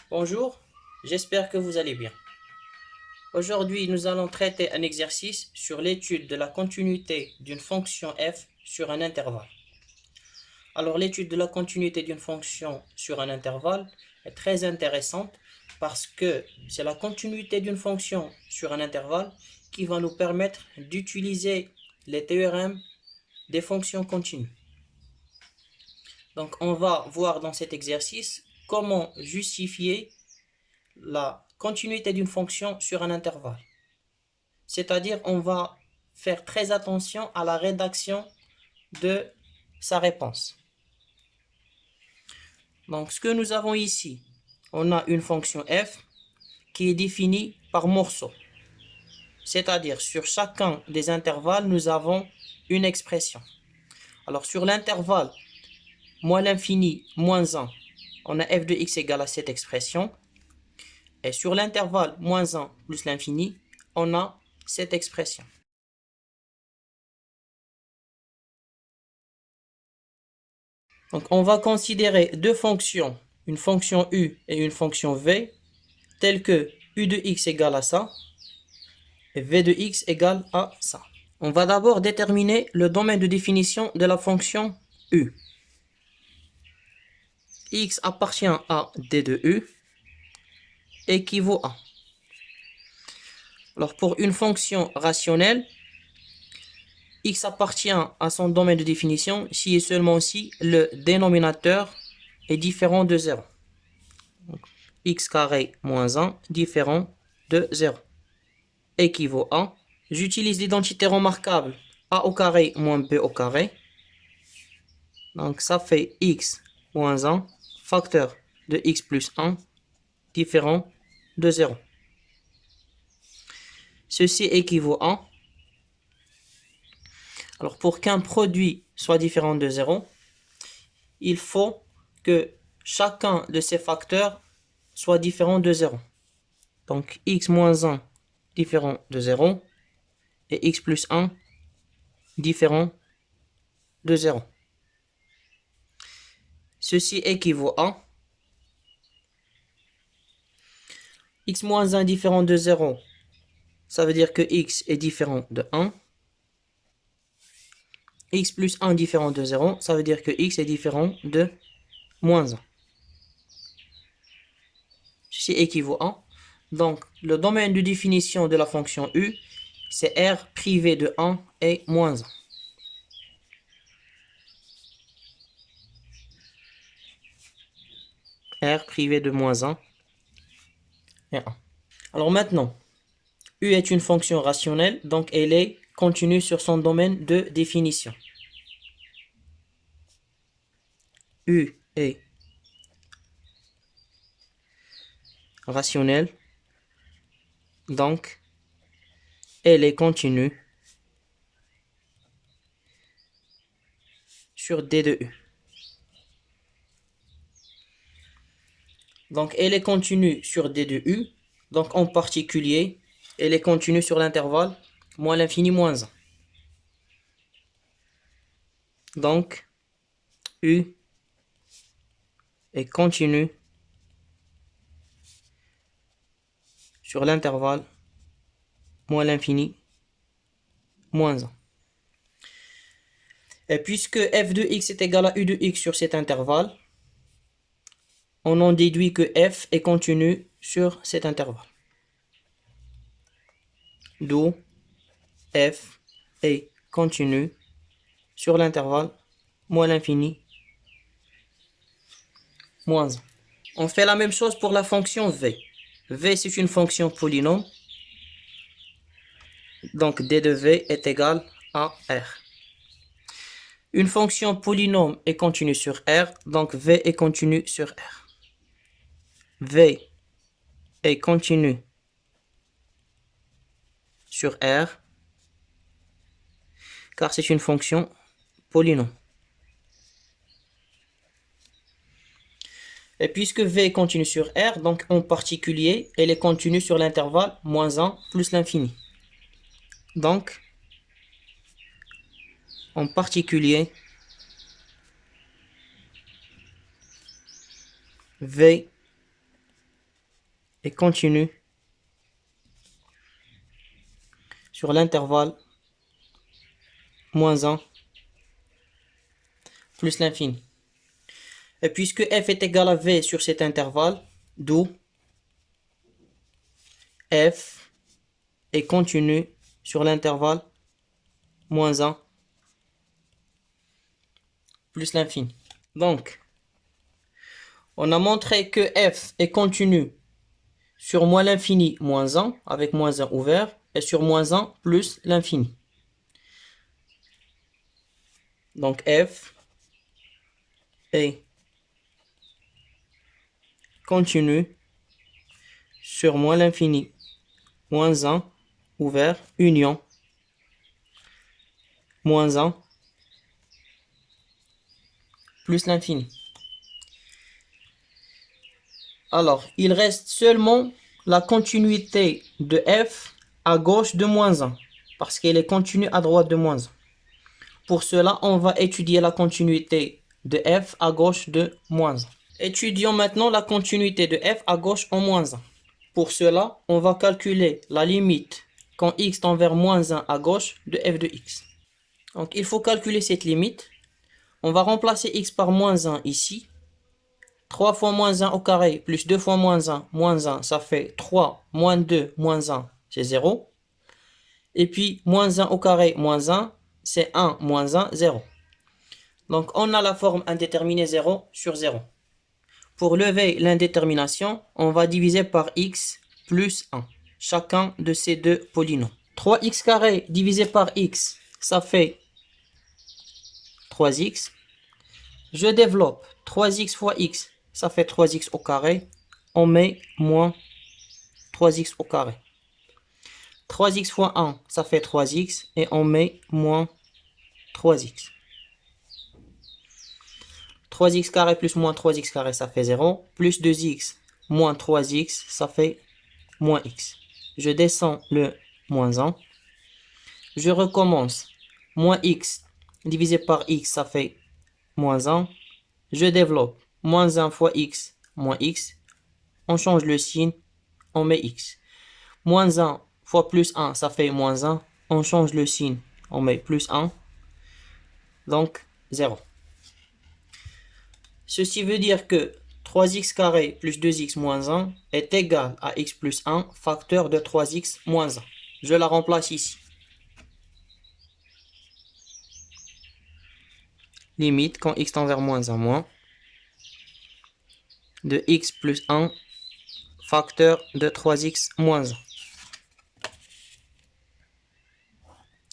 Bonjour, j'espère que vous allez bien. Aujourd'hui, nous allons traiter un exercice sur l'étude de la continuité d'une fonction f sur un intervalle. Alors, l'étude de la continuité d'une fonction sur un intervalle est très intéressante parce que c'est la continuité d'une fonction sur un intervalle qui va nous permettre d'utiliser les théorèmes des fonctions continues. Donc, on va voir dans cet exercice comment justifier la continuité d'une fonction sur un intervalle. C'est-à-dire, on va faire très attention à la rédaction de sa réponse. Donc, ce que nous avons ici, on a une fonction f qui est définie par morceau. C'est-à-dire, sur chacun des intervalles, nous avons une expression. Alors, sur l'intervalle moins l'infini moins 1, on a f de x égale à cette expression. Et sur l'intervalle moins 1 plus l'infini, on a cette expression. Donc, on va considérer deux fonctions, une fonction u et une fonction v, telles que u de x égale à ça et v de x égale à ça. On va d'abord déterminer le domaine de définition de la fonction u. X appartient à d de u équivaut à. Alors, pour une fonction rationnelle, x appartient à son domaine de définition si et seulement si le dénominateur est différent de 0. Donc, x carré moins 1 différent de 0 équivaut à, j'utilise l'identité remarquable a au carré moins b au carré. Donc ça fait x moins 1 facteur de x plus 1 différent de 0. Ceci équivaut à, alors pour qu'un produit soit différent de 0, il faut que chacun de ces facteurs soit différent de 0. Donc x moins 1 différent de 0 et x plus 1 différent de 0. Ceci équivaut à x moins 1 différent de 0, ça veut dire que x est différent de 1. X plus 1 différent de 0, ça veut dire que x est différent de moins 1. Ceci équivaut à, donc le domaine de définition de la fonction u, c'est r privé de 1 et moins 1. R privé de moins 1 et 1. Alors maintenant, u est une fonction rationnelle, donc elle est continue sur son domaine de définition. U est rationnelle, donc elle est continue sur d de u. Donc elle est continue sur d de u, donc en particulier, elle est continue sur l'intervalle moins l'infini moins 1. Donc, u est continue sur l'intervalle moins l'infini moins 1. Et puisque f de x est égal à u de x sur cet intervalle, on en déduit que f est continue sur cet intervalle. D'où f est continue sur l'intervalle moins l'infini moins 1. On fait la même chose pour la fonction v. V, c'est une fonction polynôme. Donc, d de v est égal à r. Une fonction polynôme est continue sur R, donc V est continue sur R. V est continue sur R, car c'est une fonction polynôme. Et puisque V est continue sur R, donc en particulier, elle est continue sur l'intervalle moins 1 plus l'infini. Donc, en particulier, V est continue sur l'intervalle moins 1 plus l'infini. Et puisque f est égal à v sur cet intervalle, d'où f est continue sur l'intervalle moins 1 plus l'infini. Donc, on a montré que f est continue sur moins l'infini moins 1 avec moins 1 ouvert et sur moins 1 plus l'infini. Donc f est continue sur moins l'infini moins 1 ouvert union moins 1 plus l'infini. Alors, il reste seulement la continuité de f à gauche de moins 1, parce qu'elle est continue à droite de moins 1. Pour cela, on va étudier la continuité de f à gauche de moins 1. Étudions maintenant la continuité de f à gauche en moins 1. Pour cela, on va calculer la limite quand x tend vers moins 1 à gauche de f de x. Donc, il faut calculer cette limite. On va remplacer x par moins 1 ici. 3 fois moins 1 au carré plus 2 fois moins 1, ça fait 3, moins 2, moins 1, c'est 0. Et puis, moins 1 au carré, moins 1, c'est 1, moins 1, 0. Donc, on a la forme indéterminée 0 sur 0. Pour lever l'indétermination, on va diviser par x plus 1, chacun de ces deux polynômes. 3x carré divisé par x, ça fait 3x. Je développe 3x fois x, ça fait 3x au carré. On met moins 3x au carré. 3x fois 1, ça fait 3x. Et on met moins 3x. 3x carré plus moins 3x carré, ça fait 0. Plus 2x moins 3x, ça fait moins x. Je descends le moins 1. Je recommence. Moins x divisé par x, ça fait moins 1. Je développe. Moins 1 fois x, moins x. On change le signe, on met x. Moins 1 fois plus 1, ça fait moins 1. On change le signe, on met plus 1. Donc, 0. Ceci veut dire que 3x carré plus 2x moins 1 est égal à x plus 1, facteur de 3x moins 1. Je la remplace ici. Limite, quand x tend vers moins 1, moins de x plus 1, facteur de 3x moins 1.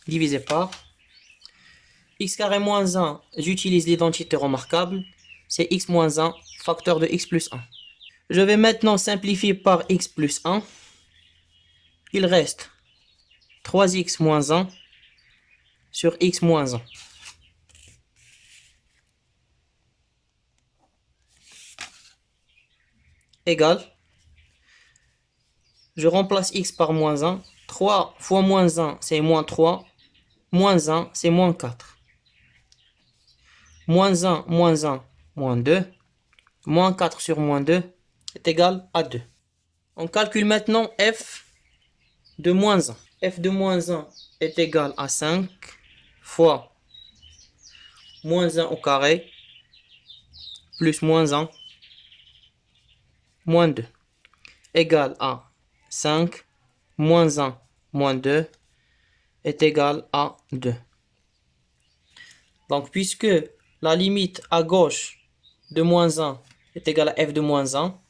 Divisé par x carré moins 1, j'utilise l'identité remarquable, c'est x moins 1, facteur de x plus 1. Je vais maintenant simplifier par x plus 1. Il reste 3x moins 1 sur x moins 1. Égal. Je remplace x par moins 1. 3 fois moins 1, c'est moins 3. Moins 1, c'est moins 4. Moins 1, moins 2. Moins 4 sur moins 2 est égal à 2. On calcule maintenant f de moins 1. F de moins 1 est égal à 5 fois moins 1 au carré plus moins 1 moins 2 égale à 5 moins 1 moins 2 est égal à 2. Donc, puisque la limite à gauche de moins 1 est égale à f de moins 1,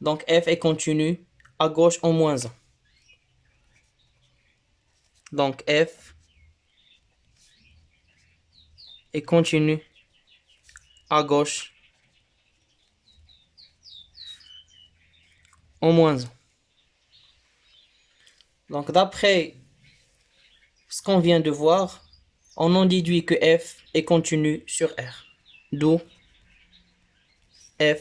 donc f est continue à gauche en moins 1. Donc, f est continue à gauche en moins 1. Donc, d'après ce qu'on vient de voir, on en déduit que f est continue sur R. D'où f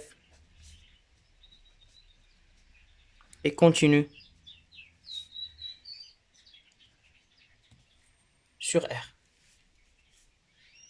est continue sur R.